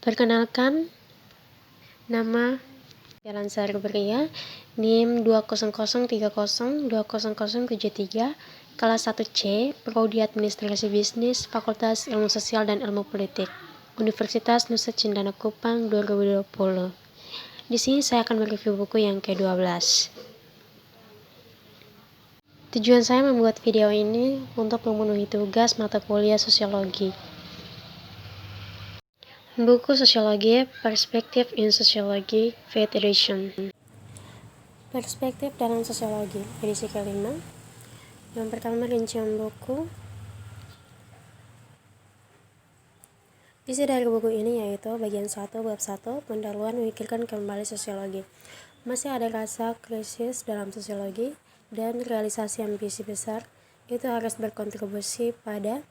Perkenalkan, nama Jalan Sarbria, NIM 20030200073, kelas 1C, Prodi Administrasi Bisnis, Fakultas Ilmu Sosial dan Ilmu Politik, Universitas Nusa Cendana Kupang 2020. Di sini saya akan mereview buku yang ke-12. Tujuan saya membuat video ini untuk memenuhi tugas mata kuliah sosiologi. Buku Sosiologi, Perspective in Sociology, 5th edition. Perspektif dalam Sosiologi, edisi kelima. Yang pertama, rincian buku. Isi dari buku ini yaitu bagian 1, bab 1, pendahuluan memikirkan kembali sosiologi. Masih ada rasa krisis dalam sosiologi dan realisasi ambisi besar itu harus berkontribusi pada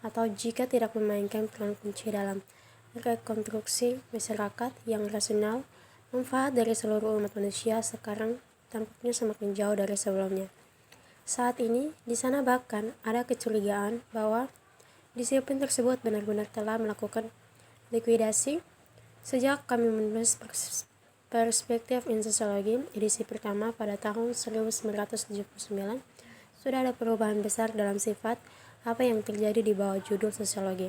atau jika tidak memainkan peran kunci dalam rekonstruksi masyarakat yang rasional, manfaat dari seluruh umat manusia sekarang tampaknya semakin jauh dari sebelumnya. Saat ini, di sana bahkan ada kecurigaan bahwa disiplin tersebut benar-benar telah melakukan likuidasi. Sejak kami menulis Perspektif in Sociology edisi pertama pada tahun 1979, sudah ada perubahan besar dalam sifat apa yang terjadi di bawah judul sosiologi.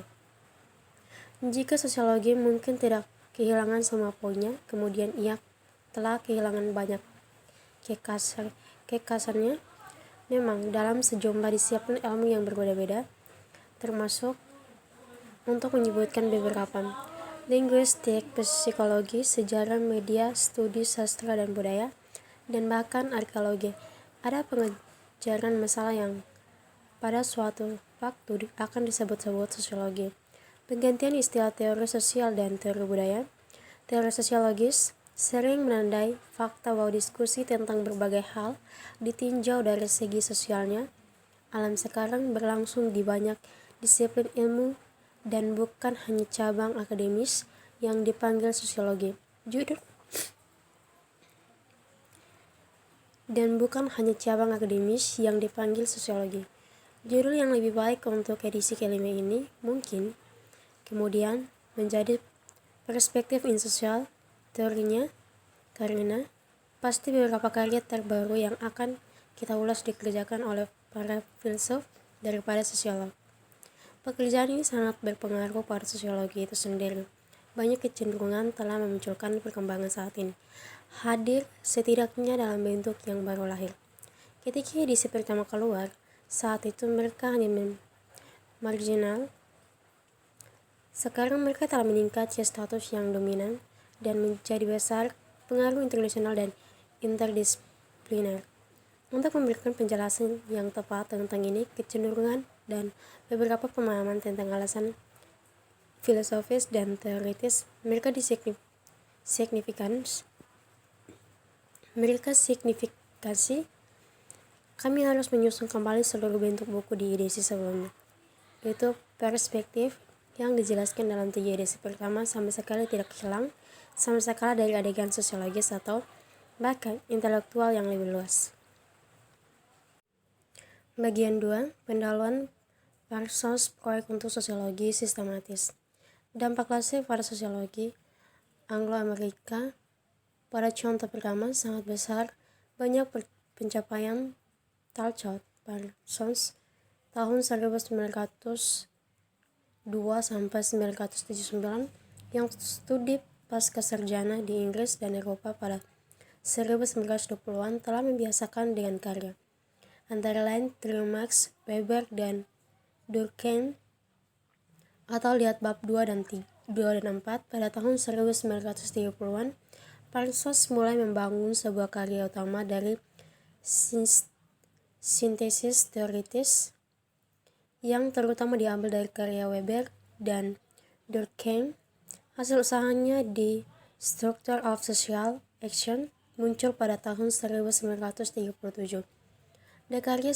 Jika sosiologi mungkin tidak kehilangan semua poinnya, kemudian ia telah kehilangan banyak kekasannya. Memang dalam sejumlah disiplin ilmu yang berbeda-beda, termasuk untuk menyebutkan beberapa: linguistik, psikologi, sejarah, media, studi sastra dan budaya, dan bahkan arkeologi, ada pengejaran masalah yang pada suatu waktu akan disebut-sebut sosiologi. Penggantian istilah teori sosial dan teori budaya. Teori sosiologis sering menandai fakta bahwa diskusi tentang berbagai hal ditinjau dari segi sosialnya. Alam sekarang berlangsung di banyak disiplin ilmu dan bukan hanya cabang akademis yang dipanggil sosiologi. Judul yang lebih baik untuk edisi kelima ini mungkin kemudian menjadi Perspektif in Social teorinya, karena pasti beberapa karya terbaru yang akan kita ulas dikerjakan oleh para filsuf daripada sosiolog. Pekerjaan ini sangat berpengaruh pada sosiologi itu sendiri. Banyak kecenderungan telah memunculkan perkembangan saat ini, hadir setidaknya dalam bentuk yang baru lahir. Ketika edisi pertama keluar, saat itu mereka hanya marginal. Sekarang mereka telah meningkat ke status yang dominan dan menjadi besar, pengaruh internasional dan interdisipliner. Untuk memberikan penjelasan yang tepat tentang ini, kecenderungan dan beberapa pemahaman tentang alasan filosofis dan teoritis mereka signifikasi, kami harus menyusun kembali seluruh bentuk buku di edisi sebelumnya. Itu perspektif yang dijelaskan dalam 3 edisi pertama sama sekali tidak hilang sama sekali dari adegan sosiologis atau bahkan intelektual yang lebih luas. Bagian 2, pendahuluan Parsons proyek untuk sosiologi sistematis. Dampak klasik pada sosiologi Anglo-Amerika pada contoh pertama sangat besar. Banyak pencapaian Talcott Parsons tahun 1902 sampai 1979 yang studi pasca sarjana di Inggris dan Eropa pada 1920-an telah membiasakan dengan karya antara lain trio Max Weber dan Durkheim, atau lihat bab 2 dan 4. Pada tahun 1930-an Parsons mulai membangun sebuah karya utama dari sintesis teoritis yang terutama diambil dari karya Weber dan Durkheim. Hasil usahanya di Structure of Social Action muncul pada tahun 1937. Karya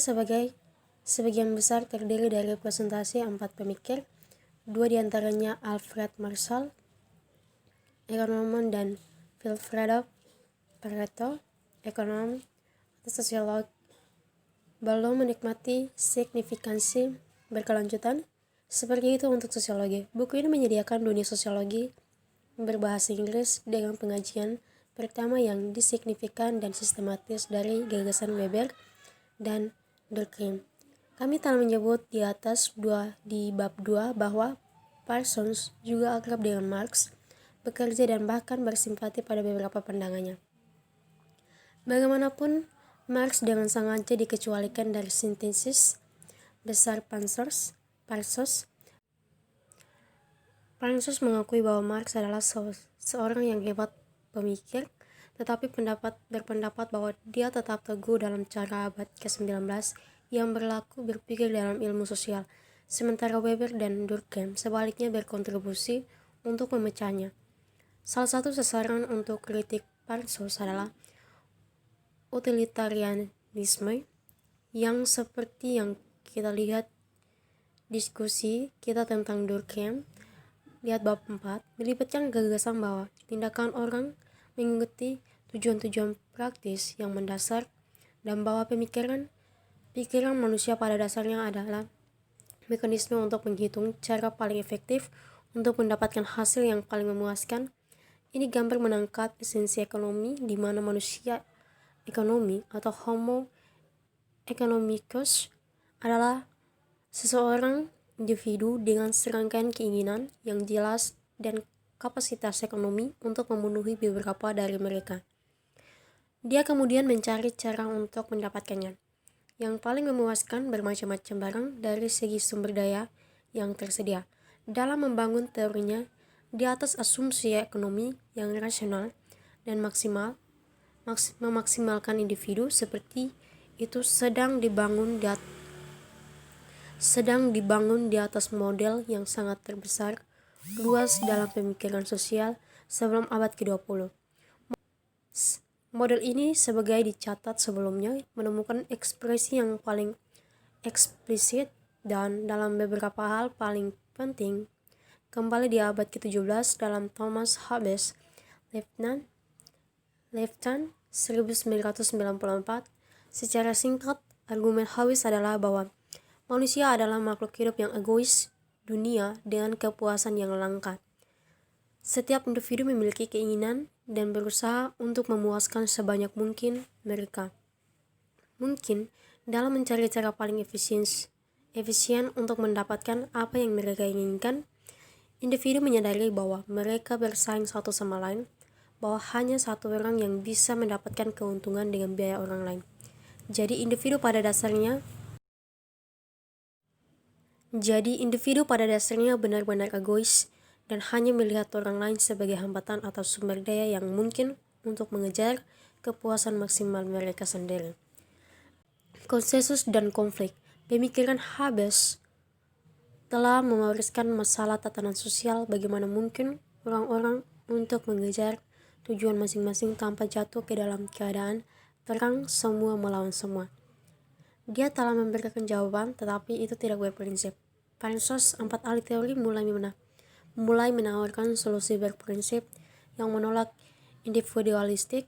sebagian besar terdiri dari presentasi 4 pemikir, 2 diantaranya Alfred Marshall, ekonom, dan Vilfredo Pareto, ekonom atau sosiolog. Belum menikmati signifikansi berkelanjutan seperti itu untuk sosiologi. Buku ini menyediakan dunia sosiologi berbahasa Inggris dengan pengajian pertama yang disignifikan dan sistematis dari gagasan Weber dan Durkheim. Kami telah menyebut di atas di bab 2 bahwa Parsons juga akrab dengan Marx, bekerja dan bahkan bersimpati pada beberapa pandangannya. Bagaimanapun, Marx dengan sengaja dikecualikan dari sintesis besar Parsons. Parsons mengakui bahwa Marx adalah seorang yang hebat pemikir, tetapi berpendapat bahwa dia tetap teguh dalam cara abad ke-19 yang berlaku berpikir dalam ilmu sosial, sementara Weber dan Durkheim sebaliknya berkontribusi untuk memecahnya. Salah satu sasaran untuk kritik Parsons adalah utilitarianisme, yang seperti yang kita lihat diskusi kita tentang Durkheim, lihat bab 4, melibatkan gagasan bahwa tindakan orang mengikuti tujuan-tujuan praktis yang mendasar dan bahwa pikiran manusia pada dasarnya adalah mekanisme untuk menghitung cara paling efektif untuk mendapatkan hasil yang paling memuaskan. Ini gambar menangkap esensi ekonomi di mana manusia ekonomi atau homo economicus adalah seseorang individu dengan serangkaian keinginan yang jelas dan kapasitas ekonomi untuk memenuhi beberapa dari mereka. Dia kemudian mencari cara untuk mendapatkannya, yang paling memuaskan bermacam-macam barang dari segi sumber daya yang tersedia. Dalam membangun teorinya di atas asumsi ekonomi yang rasional dan memaksimalkan individu seperti itu sedang dibangun di atas model yang sangat terbesar luas dalam pemikiran sosial sebelum abad ke-20. Model ini, sebagai dicatat sebelumnya, menemukan ekspresi yang paling eksplisit dan dalam beberapa hal paling penting kembali di abad ke-17 dalam Thomas Hobbes Lefton 1994. Secara singkat, argumen Hobbes adalah bahwa manusia adalah makhluk hidup yang egois, dunia dengan kepuasan yang langka. Setiap individu memiliki keinginan dan berusaha untuk memuaskan sebanyak mungkin mereka. Mungkin dalam mencari cara paling efisien untuk mendapatkan apa yang mereka inginkan, individu menyadari bahwa mereka bersaing satu sama lain, bahwa hanya satu orang yang bisa mendapatkan keuntungan dengan biaya orang lain. Jadi individu pada dasarnya benar-benar egois dan hanya melihat orang lain sebagai hambatan atau sumber daya yang mungkin untuk mengejar kepuasan maksimal mereka sendiri. Konsensus dan konflik. Pemikiran Hobbes telah mewariskan masalah tatanan sosial, bagaimana mungkin orang-orang untuk mengejar tujuan masing-masing tanpa jatuh ke dalam keadaan perang semua melawan semua. Dia telah memberikan jawaban, tetapi itu tidak berprinsip. Parsons 4 ahli teori mulai menawarkan solusi berprinsip yang menolak individualistik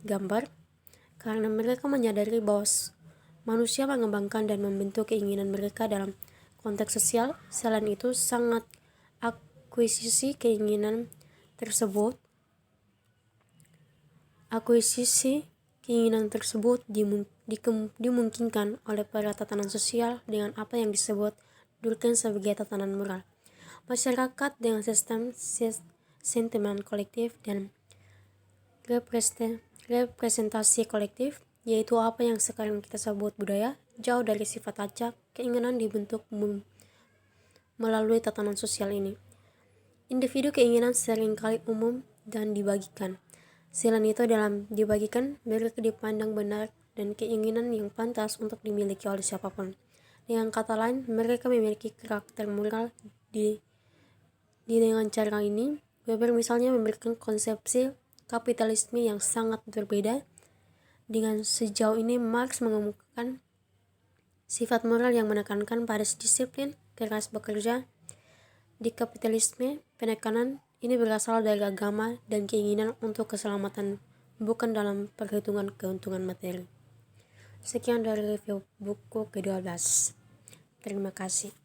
gambar, karena mereka menyadari bahwa manusia mengembangkan dan membentuk keinginan mereka dalam konteks sosial. Selain itu, akuisisi keinginan tersebut dimungkinkan oleh para tatanan sosial dengan apa yang disebut Durkheim sebagai tatanan moral. Masyarakat dengan sistem sentimen kolektif dan representasi kolektif, yaitu apa yang sekarang kita sebut budaya, jauh dari sifat acak keinginan dibentuk melalui tatanan sosial ini. Individu keinginan seringkali umum dan dibagikan. Selain itu, dalam dibagikan, mereka dipandang benar dan keinginan yang pantas untuk dimiliki oleh siapapun. Dengan kata lain, mereka memiliki karakter moral. Dengan cara ini, Weber misalnya memberikan konsepsi kapitalisme yang sangat berbeda. Dengan sejauh ini, Marx mengemukakan sifat moral yang menekankan pada disiplin keras bekerja. Di kapitalisme, penekanan ini berasal dari agama dan keinginan untuk keselamatan, bukan dalam perhitungan keuntungan materi. Sekian dari review buku ke-12. Terima kasih.